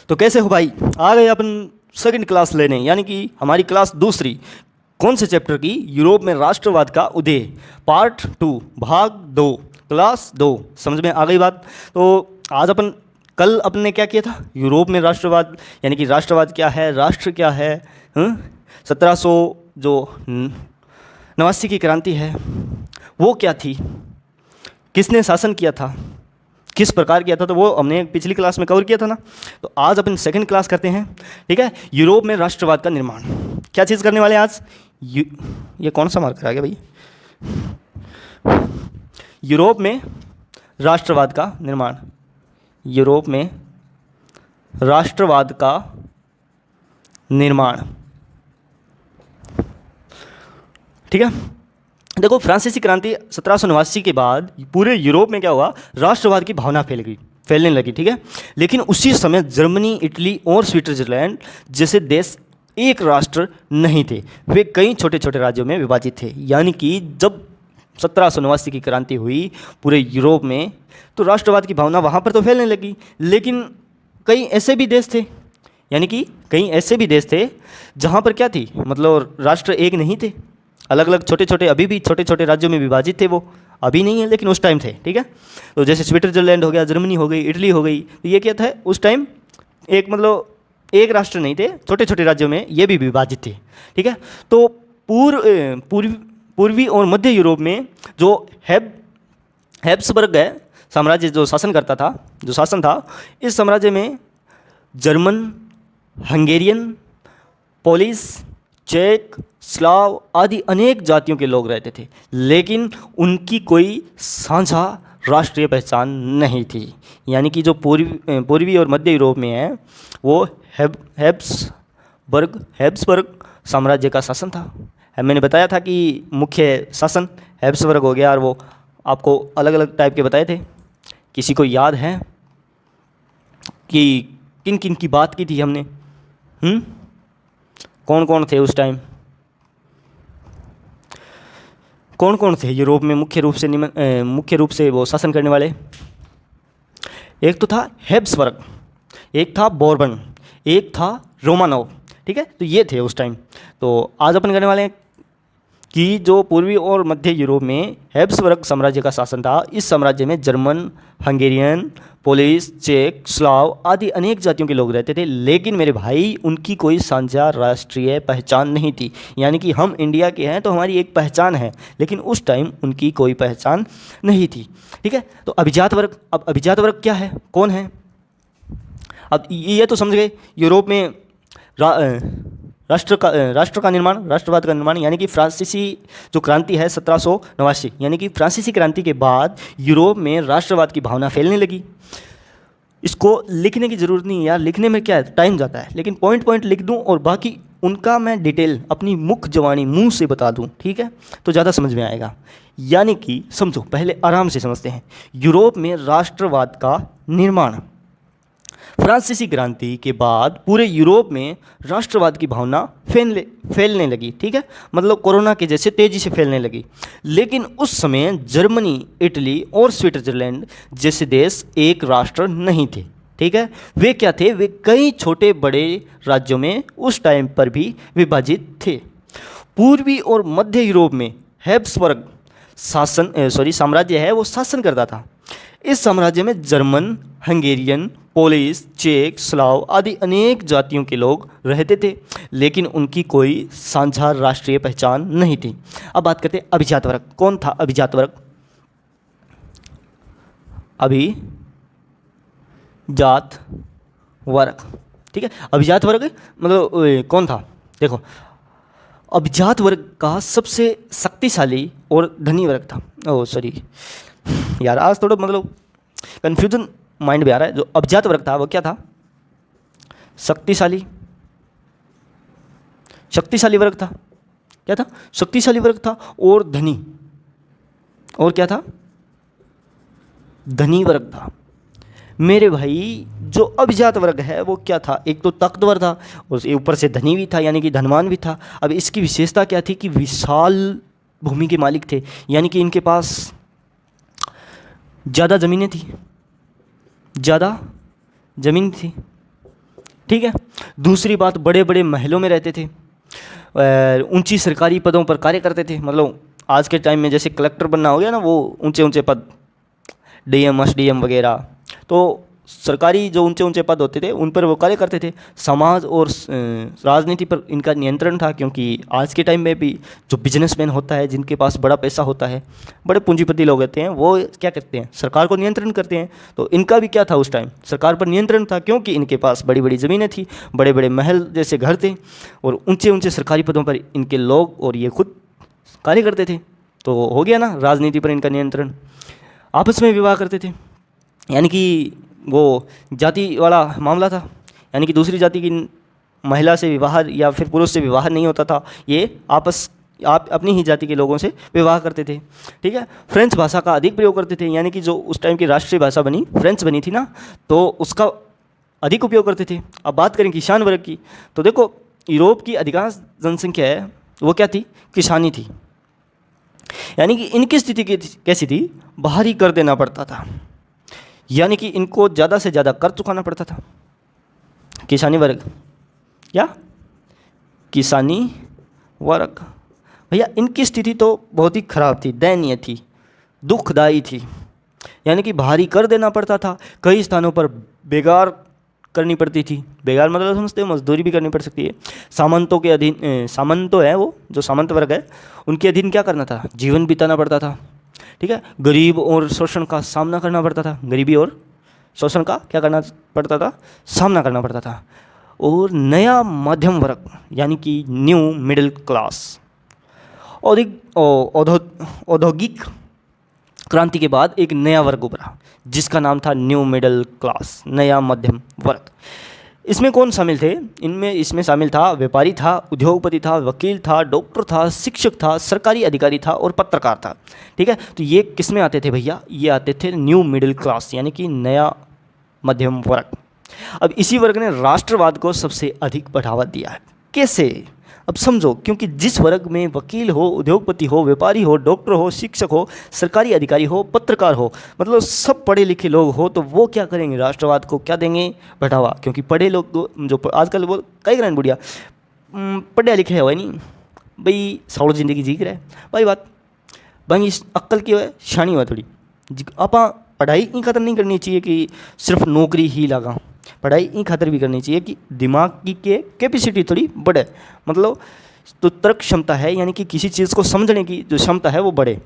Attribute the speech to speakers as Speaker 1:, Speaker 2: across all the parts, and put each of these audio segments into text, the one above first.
Speaker 1: तो कैसे हो भाई? आ गए अपन सेकंड क्लास लेने, यानी कि हमारी क्लास दूसरी। कौन से चैप्टर की? यूरोप में राष्ट्रवाद का उदय, पार्ट 2, भाग 2, क्लास 2। समझ में आ गई बात? तो आज अपन, कल अपन ने क्या किया था? यूरोप में राष्ट्रवाद, यानी कि राष्ट्रवाद क्या है, राष्ट्र क्या है। 1700 जो नवासी की क्रांति है वो क्या थी, किसने शासन किया था, किस प्रकार किया था, तो वो हमने पिछली क्लास में कवर किया था ना। तो आज अपन सेकंड क्लास करते हैं, ठीक है। यूरोप में राष्ट्रवाद का निर्माण, क्या चीज़ करने वाले हैं आज? ये कौन सा मार्कर आ गया भाई? यूरोप में राष्ट्रवाद का निर्माण, यूरोप में राष्ट्रवाद का निर्माण, ठीक है। देखो, फ्रांसीसी क्रांति 1789 के बाद पूरे यूरोप में क्या हुआ? राष्ट्रवाद की भावना फैलने लगी, ठीक है। लेकिन उसी समय जर्मनी, इटली और स्विट्जरलैंड जैसे देश एक राष्ट्र नहीं थे, वे कई छोटे छोटे राज्यों में विभाजित थे। यानी कि जब 1789 की क्रांति हुई पूरे यूरोप में, तो राष्ट्रवाद की भावना वहाँ पर तो फैलने लगी, लेकिन कई ऐसे भी देश थे, यानी कि कई ऐसे भी देश थे जहाँ पर क्या थी, मतलब राष्ट्र एक नहीं थे, अलग अलग छोटे छोटे, अभी भी छोटे छोटे राज्यों में विभाजित थे। वो अभी नहीं है, लेकिन उस टाइम थे, ठीक है। तो जैसे स्विट्जरलैंड हो गया, जर्मनी हो गई, इटली हो गई, तो ये क्या था उस टाइम? एक मतलब एक राष्ट्र नहीं थे, छोटे छोटे राज्यों में ये भी विभाजित थे, ठीक है। तो पूर्वी और मध्य यूरोप में जो हैब्सबर्ग है साम्राज्य जो शासन करता था, जो शासन था, इस साम्राज्य में जर्मन, हंगेरियन, पोलिश, चेक, स्लाव आदि अनेक जातियों के लोग रहते थे, लेकिन उनकी कोई साझा राष्ट्रीय पहचान नहीं थी। यानी कि जो पूर्वी और मध्य यूरोप में है वो हैब्सबर्ग साम्राज्य का शासन था। मैंने बताया था कि मुख्य शासन हैब्सबर्ग हो गया, और वो आपको अलग अलग टाइप के बताए थे। किसी को याद है कि किन किन की बात की थी हमने? कौन कौन थे उस टाइम? कौन कौन थे यूरोप में मुख्य रूप से वो शासन करने वाले? एक तो था हैब्सबर्ग, एक था बोर्बन, एक था रोमानोव, ठीक है। तो ये थे उस टाइम। तो आज अपन करने वाले हैं कि जो पूर्वी और मध्य यूरोप में हैब्सबर्ग साम्राज्य का शासन था, इस साम्राज्य में जर्मन, हंगेरियन, पोलिश, चेक, स्लाव आदि अनेक जातियों के लोग रहते थे, लेकिन मेरे भाई उनकी कोई साझा राष्ट्रीय पहचान नहीं थी। यानी कि हम इंडिया के हैं तो हमारी एक पहचान है, लेकिन उस टाइम उनकी कोई पहचान नहीं थी, ठीक है। तो अभिजात वर्ग, अब अभिजात वर्ग क्या है, कौन है? अब ये तो समझ गए, यूरोप में राष्ट्र का निर्माण, राष्ट्रवाद का निर्माण, यानी कि फ्रांसीसी जो क्रांति है 1789, यानी कि फ्रांसीसी क्रांति के बाद यूरोप में राष्ट्रवाद की भावना फैलने लगी। इसको लिखने की ज़रूरत नहीं है यार, लिखने में क्या है, टाइम जाता है, लेकिन पॉइंट पॉइंट लिख दूं और बाकी उनका मैं डिटेल अपनी मुख जवानी मुंह से बता दूं, ठीक है, तो ज़्यादा समझ में आएगा। यानी कि समझो, पहले आराम से समझते हैं। यूरोप में राष्ट्रवाद का निर्माण, फ्रांसीसी क्रांति के बाद पूरे यूरोप में राष्ट्रवाद की भावना फैलने लगी, ठीक है, मतलब कोरोना के जैसे तेज़ी से फैलने लगी। लेकिन उस समय जर्मनी, इटली और स्विट्जरलैंड जैसे देश एक राष्ट्र नहीं थे, ठीक है। वे क्या थे? वे कई छोटे बड़े राज्यों में उस टाइम पर भी विभाजित थे। पूर्वी और मध्य यूरोप में हैब्सबर्ग साम्राज्य है वो शासन करता था। इस साम्राज्य में जर्मन, हंगेरियन, पोलिश, चेक, स्लाव आदि अनेक जातियों के लोग रहते थे, लेकिन उनकी कोई साझा राष्ट्रीय पहचान नहीं थी। अब बात करते हैं अभिजात वर्ग। कौन था अभिजात वर्ग? अभिजात वर्ग, ठीक है। अभिजात वर्ग मतलब कौन था? देखो, अभिजात वर्ग का सबसे शक्तिशाली और धनी वर्ग था। सॉरी यार, आज थोड़ा मतलब कन्फ्यूजन माइंड में आ रहा है। जो अभिजात वर्ग था वो क्या था? शक्तिशाली वर्ग था। क्या था? शक्तिशाली वर्ग था और धनी। और क्या था? धनी वर्ग था। मेरे भाई जो अभिजात वर्ग है वो क्या था? एक तो ताकतवर था और ऊपर से धनी भी था, यानी कि धनवान भी था। अब इसकी विशेषता क्या थी कि विशाल भूमि के मालिक थे, यानी कि इनके पास ज़्यादा ज़मीनें थी, ज़्यादा ज़मीन थी, ठीक है। दूसरी बात, बड़े बड़े महलों में रहते थे, ऊंची सरकारी पदों पर कार्य करते थे। मतलब आज के टाइम में जैसे कलेक्टर बनना हो गया ना, वो ऊंचे ऊंचे पद, डीएम एसडीएम वगैरह, तो सरकारी जो ऊंचे ऊंचे पद होते थे उन पर वो कार्य करते थे। समाज और राजनीति पर इनका नियंत्रण था, क्योंकि आज के टाइम में भी जो बिजनेसमैन होता है, जिनके पास बड़ा पैसा होता है, बड़े पूंजीपति लोग होते हैं, वो क्या करते हैं, सरकार को नियंत्रण करते हैं। तो इनका भी क्या था, उस टाइम सरकार पर नियंत्रण था, क्योंकि इनके पास बड़ी बड़ी ज़मीनें थी, बड़े बड़े महल जैसे घर थे, और ऊंचे ऊंचे सरकारी पदों पर इनके लोग और ये खुद कार्य करते थे। तो हो गया ना राजनीति पर इनका नियंत्रण। आपस में विवाह करते थे, यानी कि वो जाति वाला मामला था, यानी कि दूसरी जाति की महिला से विवाह या फिर पुरुष से विवाह नहीं होता था, ये आप अपनी ही जाति के लोगों से विवाह करते थे। ठीक है। फ्रेंच भाषा का अधिक प्रयोग करते थे, यानी कि जो उस टाइम की राष्ट्रीय भाषा फ्रेंच बनी थी ना, तो उसका अधिक उपयोग करते थे। अब बात करें किसान वर्ग की, तो देखो यूरोप की अधिकांश जनसंख्या है वो क्या थी, किसानी थी। यानी कि इनकी स्थिति कैसी थी, बाहरी कर देना पड़ता था, यानी कि इनको ज़्यादा से ज़्यादा कर चुकाना पड़ता था। किसानी वर्ग, क्या किसानी वर्ग, भैया इनकी स्थिति तो बहुत ही खराब थी, दयनीय थी, दुखदाई थी। यानी कि भारी कर देना पड़ता था, कई स्थानों पर बेगार करनी पड़ती थी। बेगार मतलब समझते हो, मजदूरी भी करनी पड़ सकती है। सामंतों के अधीन, सामंत तो है वो जो सामंत वर्ग है, उनके अधीन क्या करना था, जीवन बिताना पड़ता था। ठीक है। गरीब और शोषण का सामना करना पड़ता था, गरीबी और शोषण का क्या करना पड़ता था, सामना करना पड़ता था। और नया मध्यम वर्ग, यानी कि न्यू मिडिल क्लास, औद्योगिक क्रांति के बाद एक नया वर्ग उभरा जिसका नाम था न्यू मिडिल क्लास, नया मध्यम वर्ग। इसमें कौन शामिल थे, इसमें शामिल था व्यापारी था, उद्योगपति था, वकील था, डॉक्टर था, शिक्षक था, सरकारी अधिकारी था और पत्रकार था। ठीक है। तो ये किस में आते थे भैया, ये आते थे न्यू मिडिल क्लास, यानी कि नया मध्यम वर्ग। अब इसी वर्ग ने राष्ट्रवाद को सबसे अधिक बढ़ावा दिया है। कैसे, अब समझो, क्योंकि जिस वर्ग में वकील हो, उद्योगपति हो, व्यापारी हो, डॉक्टर हो, शिक्षक हो, सरकारी अधिकारी हो, पत्रकार हो, मतलब सब पढ़े लिखे लोग हो, तो वो क्या करेंगे, राष्ट्रवाद को क्या देंगे, बढ़ावा। क्योंकि पढ़े लोग जो आजकल वो कई ग्रांड बुढ़िया पढ़े लिखे है नहीं भाई, सौड़ जिंदगी जी रहे भाई, बात भाई अक्ल की है, शानी हुआ थोड़ी। आप पढ़ाई की खतर नहीं करनी चाहिए कि सिर्फ नौकरी ही लगा, पढ़ाई की खातर भी करनी चाहिए कि दिमाग की कैपेसिटी थोड़ी बढ़े, मतलब तो तर्क क्षमता है, यानी कि किसी चीज़ को समझने की जो क्षमता है वो बढ़े।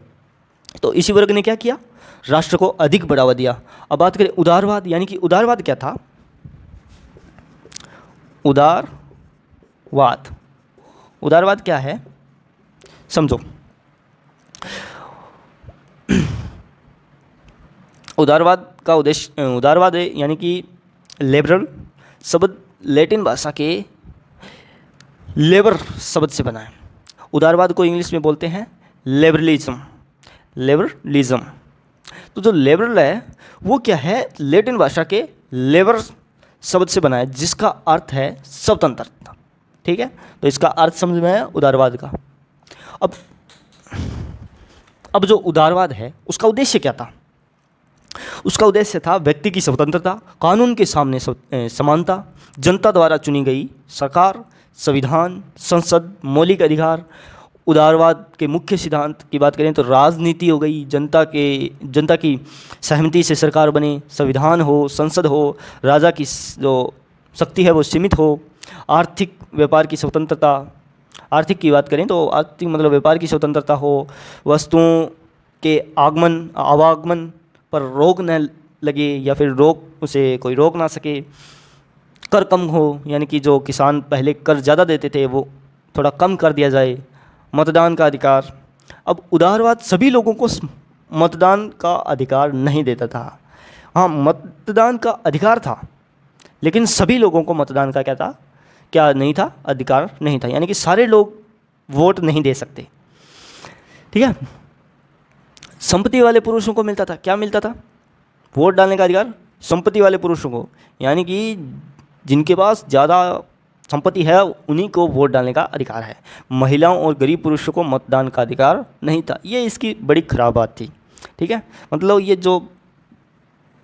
Speaker 1: तो इसी वर्ग ने क्या किया, राष्ट्र को अधिक बढ़ावा दिया। अब बात करें उदारवाद, यानी कि उदारवाद क्या था, उदारवाद क्या है समझो। उदारवाद का उद्देश्य, उदारवाद है यानी कि लिबरल शब्द लैटिन भाषा के लेबर शब्द से बना है। उदारवाद को इंग्लिश में बोलते हैं लिबरलिज्म। तो जो लिबरल है वो क्या है, लैटिन भाषा के लेबर शब्द से बना है, जिसका अर्थ है स्वतंत्रता। ठीक है। तो इसका अर्थ समझ में आया उदारवाद का। अब जो उदारवाद है उसका उद्देश्य क्या था, उसका उद्देश्य था व्यक्ति की स्वतंत्रता, कानून के सामने समानता, जनता द्वारा चुनी गई सरकार, संविधान, संसद, मौलिक अधिकार। उदारवाद के मुख्य सिद्धांत की बात करें तो राजनीति हो गई, जनता की सहमति से सरकार बने, संविधान हो, संसद हो, राजा की जो शक्ति है वो सीमित हो, आर्थिक व्यापार की स्वतंत्रता, आर्थिक की बात करें तो आर्थिक मतलब व्यापार की स्वतंत्रता हो, वस्तुओं के आवागमन पर रोक न लगे या फिर उसे कोई रोक ना सके, कर कम हो, यानी कि जो किसान पहले कर ज़्यादा देते थे वो थोड़ा कम कर दिया जाए, मतदान का अधिकार। अब उदारवाद सभी लोगों को मतदान का अधिकार नहीं देता था। हाँ, मतदान का अधिकार था, लेकिन सभी लोगों को मतदान का क्या नहीं था, अधिकार नहीं था, यानी कि सारे लोग वोट नहीं दे सकते। ठीक है। संपत्ति वाले पुरुषों को मिलता था, क्या मिलता था, वोट डालने का अधिकार संपत्ति वाले पुरुषों को, यानी कि जिनके पास ज़्यादा संपत्ति है उन्हीं को वोट डालने का अधिकार है। महिलाओं और गरीब पुरुषों को मतदान का अधिकार नहीं था। ये इसकी बड़ी खराब बात थी। ठीक है। मतलब ये जो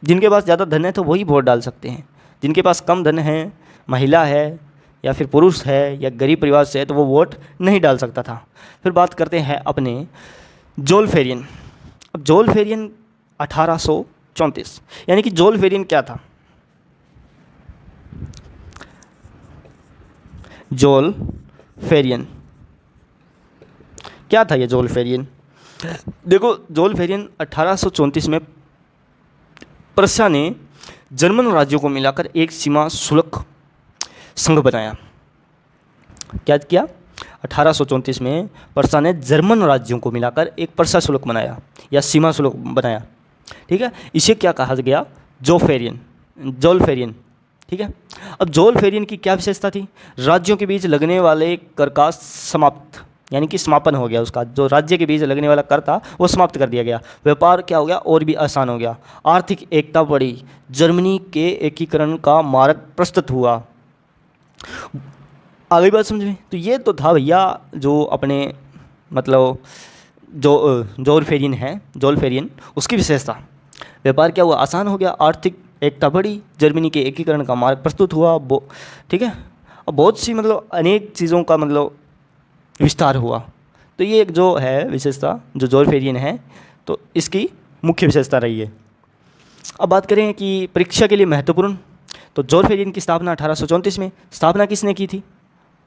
Speaker 1: जिनके पास ज़्यादा धन है तो वही वोट डाल सकते हैं, जिनके पास कम धन है महिला है या फिर पुरुष है या गरीब परिवार से है तो वो वोट नहीं डाल सकता था। फिर बात करते हैं अपने जोल्फेरियन। अब जोल्फेरियन 1834, यानी कि जोल्फेरियन क्या था? जोल्फेरियन क्या था ये जोल्फेरियन? देखो, जोल्फेरियन 1834 में प्रशा ने जर्मन राज्यों को मिलाकर एक सीमा शुल्क संघ बनाया। क्या किया? 1834 में प्रशा ने जर्मन राज्यों को मिलाकर एक प्रशा शुल्क बनाया या सीमा शुल्क बनाया। ठीक है, इसे क्या कहा गया? जोल्फेरियन। ठीक है, अब जोल्फेरियन की क्या विशेषता थी? राज्यों के बीच लगने वाले कर का समाप्त, यानी कि समापन हो गया उसका। जो राज्य के बीच लगने वाला कर था वो समाप्त कर दिया गया। व्यापार क्या हो गया? और भी आसान हो गया। आर्थिक एकता बढ़ी। जर्मनी के एकीकरण का मार्ग प्रशस्त हुआ। आगे बात समझ में? तो ये तो था भैया जो अपने मतलब जो जोल्फेरियन उसकी विशेषता। व्यापार क्या हुआ? आसान हो गया। आर्थिक एकता बढ़ी। जर्मनी के एकीकरण का मार्ग प्रस्तुत हुआ। ठीक है, और बहुत सी मतलब अनेक चीज़ों का मतलब विस्तार हुआ। तो ये एक जो है विशेषता जो जोल्फेरियन है, तो इसकी मुख्य विशेषता रही है। अब बात करें कि परीक्षा के लिए महत्वपूर्ण, तो जोल्फेरियन की स्थापना 1834 में। स्थापना किसने की थी?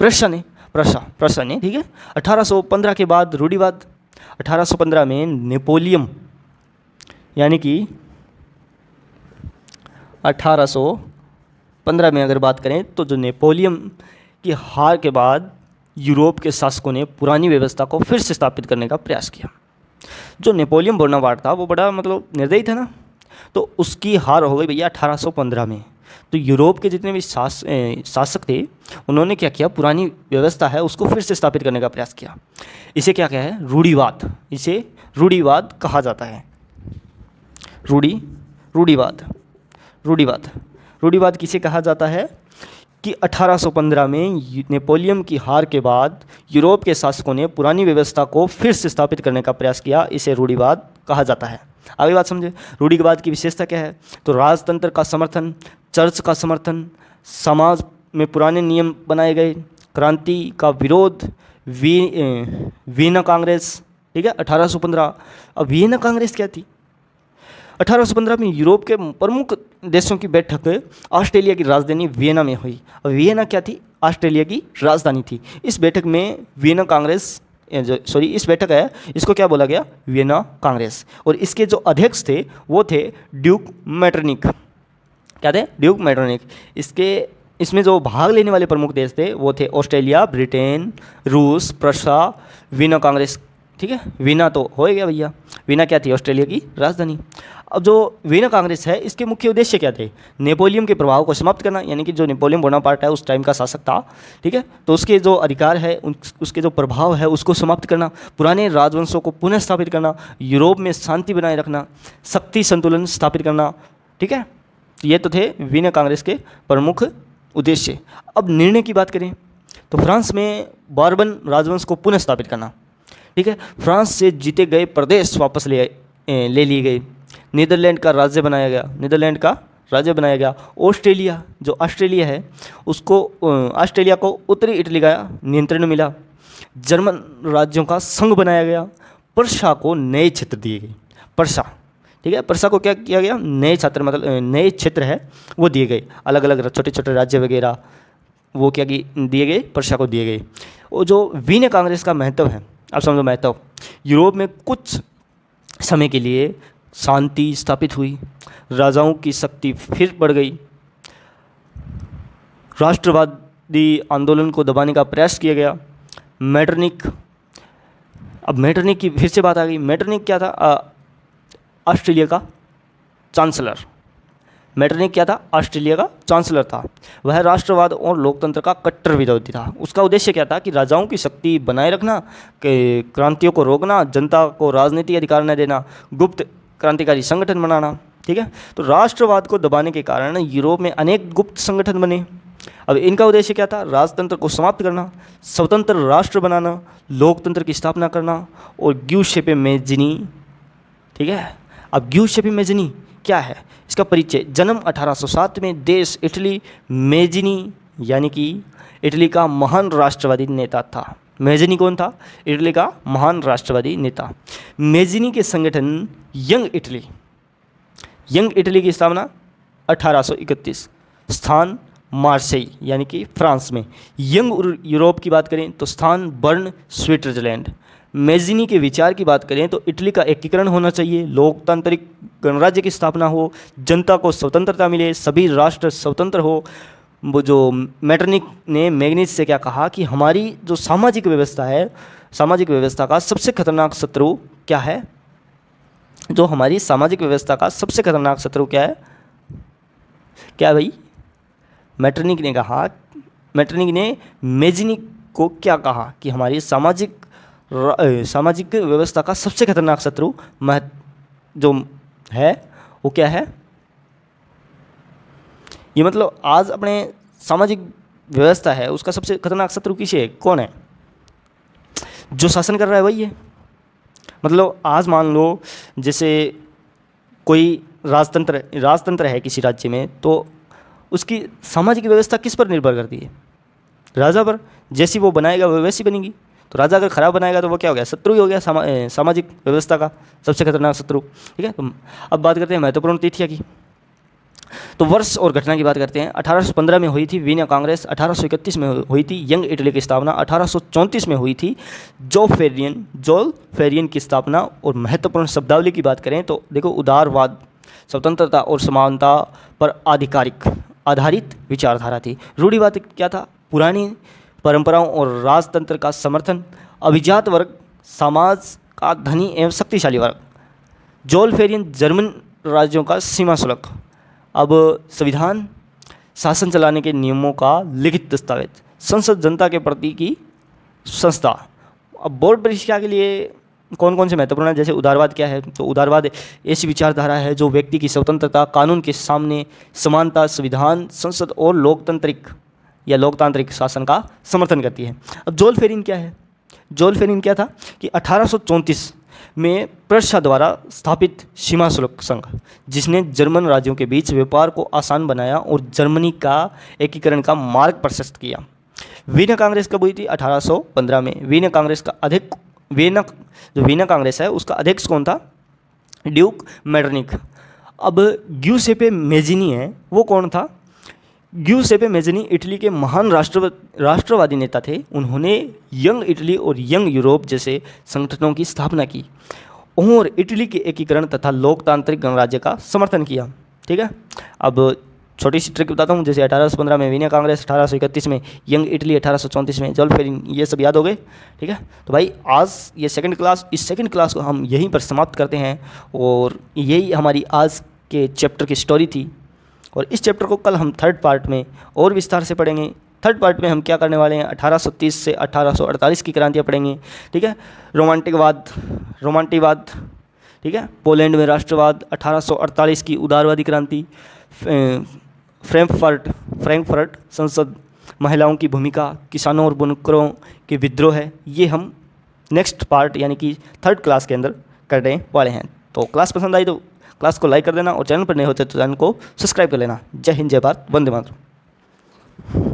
Speaker 1: प्रशा ने। ठीक है, 1815 के बाद रूढ़िवाद। 1815 में नेपोलियन, यानी कि 1815 में अगर बात करें तो जो नेपोलियन की हार के बाद यूरोप के शासकों ने पुरानी व्यवस्था को फिर से स्थापित करने का प्रयास किया। जो नेपोलियन बोनापार्ट था वो बड़ा मतलब निर्दयी था ना, तो उसकी हार हो गई भैया 1815 में। तो यूरोप के जितने भी शासक थे उन्होंने क्या किया? पुरानी व्यवस्था है उसको फिर से स्थापित करने का प्रयास किया। इसे क्या है? रूढ़िवाद। इसे रूढ़िवाद कहा जाता है। रूढ़िवाद किसे कहा जाता है? कि 1815 में नेपोलियन की हार के बाद यूरोप के शासकों ने पुरानी व्यवस्था को फिर से स्थापित करने का प्रयास किया। इसे रूढ़िवाद कहा जाता है। आगे बात समझे। रूढ़िवाद की विशेषता क्या है? तो राजतंत्र का समर्थन, चर्च का समर्थन, समाज में पुराने नियम बनाए गए, क्रांति का विरोध, वियना कांग्रेस। ठीक है, 1815। अब वियना कांग्रेस क्या थी? 1815 में यूरोप के प्रमुख देशों की बैठक ऑस्ट्रेलिया की राजधानी वियना में हुई। अब वियना क्या थी? ऑस्ट्रेलिया की राजधानी थी। इस बैठक में वियना कांग्रेस इस बैठक है इसको क्या बोला गया? वियना कांग्रेस। और इसके जो अध्यक्ष थे वो थे ड्यूक मेटरनिक। क्या थे? Duke Metternich. इसमें जो भाग लेने वाले प्रमुख देश थे वो थे ऑस्ट्रेलिया, ब्रिटेन, रूस, प्रशा, वियना कांग्रेस। ठीक है, वियना तो हो गया भैया। वियना क्या थी? ऑस्ट्रेलिया की राजधानी। अब जो वियना कांग्रेस है इसके मुख्य उद्देश्य क्या थे? नेपोलियन के प्रभाव को समाप्त करना, यानी कि जो नेपोलियन बोनापार्ट है उस टाइम का शासक था। ठीक है, तो उसके जो अधिकार है उसके जो प्रभाव है उसको समाप्त करना, पुराने राजवंशों को पुनः स्थापित करना, यूरोप में शांति बनाए रखना, शक्ति संतुलन स्थापित करना। ठीक है, ये तो थे वियना कांग्रेस के प्रमुख उद्देश्य। अब निर्णय की बात करें तो फ्रांस में बॉर्बन राजवंश को पुनः स्थापित करना। ठीक है, फ्रांस से जीते गए प्रदेश वापस ले लिए गए। नीदरलैंड का राज्य बनाया गया। ऑस्ट्रेलिया, जो ऑस्ट्रेलिया है उसको ऑस्ट्रेलिया को उत्तरी इटली का नियंत्रण मिला। जर्मन राज्यों का संघ बनाया गया। प्रशा को नए क्षेत्र दिए गए। ठीक है, प्रशा को क्या किया गया? नए क्षेत्र, मतलब नए क्षेत्र है वो दिए गए। अलग अलग छोटे छोटे राज्य वगैरह वो क्या दिए गए? प्रशा को दिए गए। वो जो वियना कांग्रेस का महत्व है, अब समझो महत्व। यूरोप में कुछ समय के लिए शांति स्थापित हुई। राजाओं की शक्ति फिर बढ़ गई। राष्ट्रवादी आंदोलन को दबाने का प्रयास किया गया। मेटरनिक की फिर से बात आ गई। मेटरनिक क्या था? ऑस्ट्रेलिया का चांसलर था। वह राष्ट्रवाद और लोकतंत्र का कट्टर विरोधी था। उसका उद्देश्य क्या था? कि राजाओं की शक्ति बनाए रखना, क्रांतियों को रोकना, जनता को राजनीतिक अधिकार न देना, गुप्त क्रांतिकारी संगठन बनाना। ठीक है, तो राष्ट्रवाद को दबाने के कारण यूरोप में अनेक गुप्त संगठन बने। अब इनका उद्देश्य क्या था? राजतंत्र को समाप्त करना, स्वतंत्र राष्ट्र बनाना, लोकतंत्र की स्थापना करना और ग्यूसेपे मैज़िनी। ठीक है, अब ग्यूसेपे मैज़िनी क्या है? इसका परिचय। जन्म 1807 में, देश इटली, मैज़िनी यानी कि इटली का महान राष्ट्रवादी नेता था। मेज़नी कौन था? इटली का महान राष्ट्रवादी नेता। मेज़नी के संगठन यंग इटली की स्थापना 1831, स्थान मार्सेई यानी कि फ्रांस में। यंग यूरोप की बात करें तो स्थान बर्न स्विट्जरलैंड। मेज़नी के विचार की बात करें तो इटली का एकीकरण होना चाहिए, लोकतांत्रिक गणराज्य की स्थापना हो, जनता को स्वतंत्रता मिले, सभी राष्ट्र स्वतंत्र हो। वो जो मेटरनिक ने मैग्निस से क्या कहा कि हमारी जो सामाजिक व्यवस्था है, सामाजिक व्यवस्था का सबसे खतरनाक शत्रु क्या है? जो हमारी सामाजिक व्यवस्था का सबसे खतरनाक शत्रु क्या है? क्या भाई? मेटरनिक ने कहा, मेटरनिक ने मेज़नी को क्या कहा कि हमारी सामाजिक व्यवस्था का सबसे खतरनाक शत्रु जो है वो क्या है? ये मतलब आज अपने सामाजिक व्यवस्था है उसका सबसे खतरनाक शत्रु किसे है? कौन है? जो शासन कर रहा है वही है। मतलब आज मान लो जैसे कोई राजतंत्र है किसी राज्य में, तो उसकी सामाजिक व्यवस्था किस पर निर्भर करती है? राजा पर। जैसी वो बनाएगा वो वैसी बनेगी। तो राजा अगर खराब बनाएगा तो वो क्या हो गया? शत्रु ही हो गया, सामाजिक व्यवस्था का सबसे खतरनाक शत्रु। ठीक है। तो अब बात करते हैं महत्वपूर्ण तिथियाँ की। तो वर्ष और घटना की बात करते हैं। 1815 में हुई थी वीना कांग्रेस, 1831 में हुई थी यंग इटली की स्थापना, 1834 में हुई थी जोल फेरियन की स्थापना। और महत्वपूर्ण शब्दावली की बात करें तो देखो, उदारवाद, स्वतंत्रता और समानता पर आधारित विचारधारा थी। रूढ़िवाद क्या था? पुरानी परंपराओं और राजतंत्र का समर्थन, अभिजात वर्ग, समाज का धनी एवं शक्तिशाली वर्ग। जोल फेरियन जर्मन राज्यों का सीमा शुल्क। अब संविधान, शासन चलाने के नियमों का लिखित दस्तावेज, संसद, जनता के प्रति की संस्था। अब बोर्ड परीक्षा के लिए कौन कौन से महत्वपूर्ण है? जैसे उदारवाद क्या है? तो उदारवाद ऐसी विचारधारा है जो व्यक्ति की स्वतंत्रता, कानून के सामने समानता, संविधान, संसद और लोकतांत्रिक शासन का समर्थन करती है। अब जोल फेरियन क्या है? जोल फेरियन क्या था कि 1834 में प्रशा द्वारा स्थापित सीमा शुल्क संघ, जिसने जर्मन राज्यों के बीच व्यापार को आसान बनाया और जर्मनी का एकीकरण का मार्ग प्रशस्त किया। वीना कांग्रेस कब हुई थी? 1815 में। वीना कांग्रेस का वीना कांग्रेस है उसका अध्यक्ष कौन था? Duke Metternich. अब ग्यूसेपे मेज़नी है, वो कौन था? ग्यूसेपे मेज़नी इटली के महान राष्ट्रवादी नेता थे। उन्होंने यंग इटली और यंग यूरोप जैसे संगठनों की स्थापना की और इटली के एकीकरण तथा लोकतांत्रिक गणराज्य का समर्थन किया। ठीक है। अब छोटी सी ट्रिक बताता हूँ। जैसे 1815 में वीना कांग्रेस, 1831 में यंग इटली, 1834 में जोल फेरियन, ये सब याद हो गए। ठीक है। तो भाई आज ये इस सेकंड क्लास को हम यहीं पर समाप्त करते हैं और यही हमारी आज के चैप्टर की स्टोरी थी। और इस चैप्टर को कल हम थर्ड पार्ट में और विस्तार से पढ़ेंगे। थर्ड पार्ट में हम क्या करने वाले हैं? 1830 से 1848 की क्रांतियाँ पढ़ेंगे। ठीक है। रोमांटिकवाद, ठीक है, पोलैंड में राष्ट्रवाद, 1848 की उदारवादी क्रांति, फ्रैंकफर्ट संसद, महिलाओं की भूमिका, किसानों और बुनकरों के विद्रोह है, ये हम नेक्स्ट पार्ट यानी कि थर्ड क्लास के अंदर करने वाले हैं। तो क्लास पसंद आई तो क्लास को लाइक कर देना और चैनल पर नए होते तो चैनल को सब्सक्राइब कर लेना। जय हिंद, जय भारत, वंदे मातरम।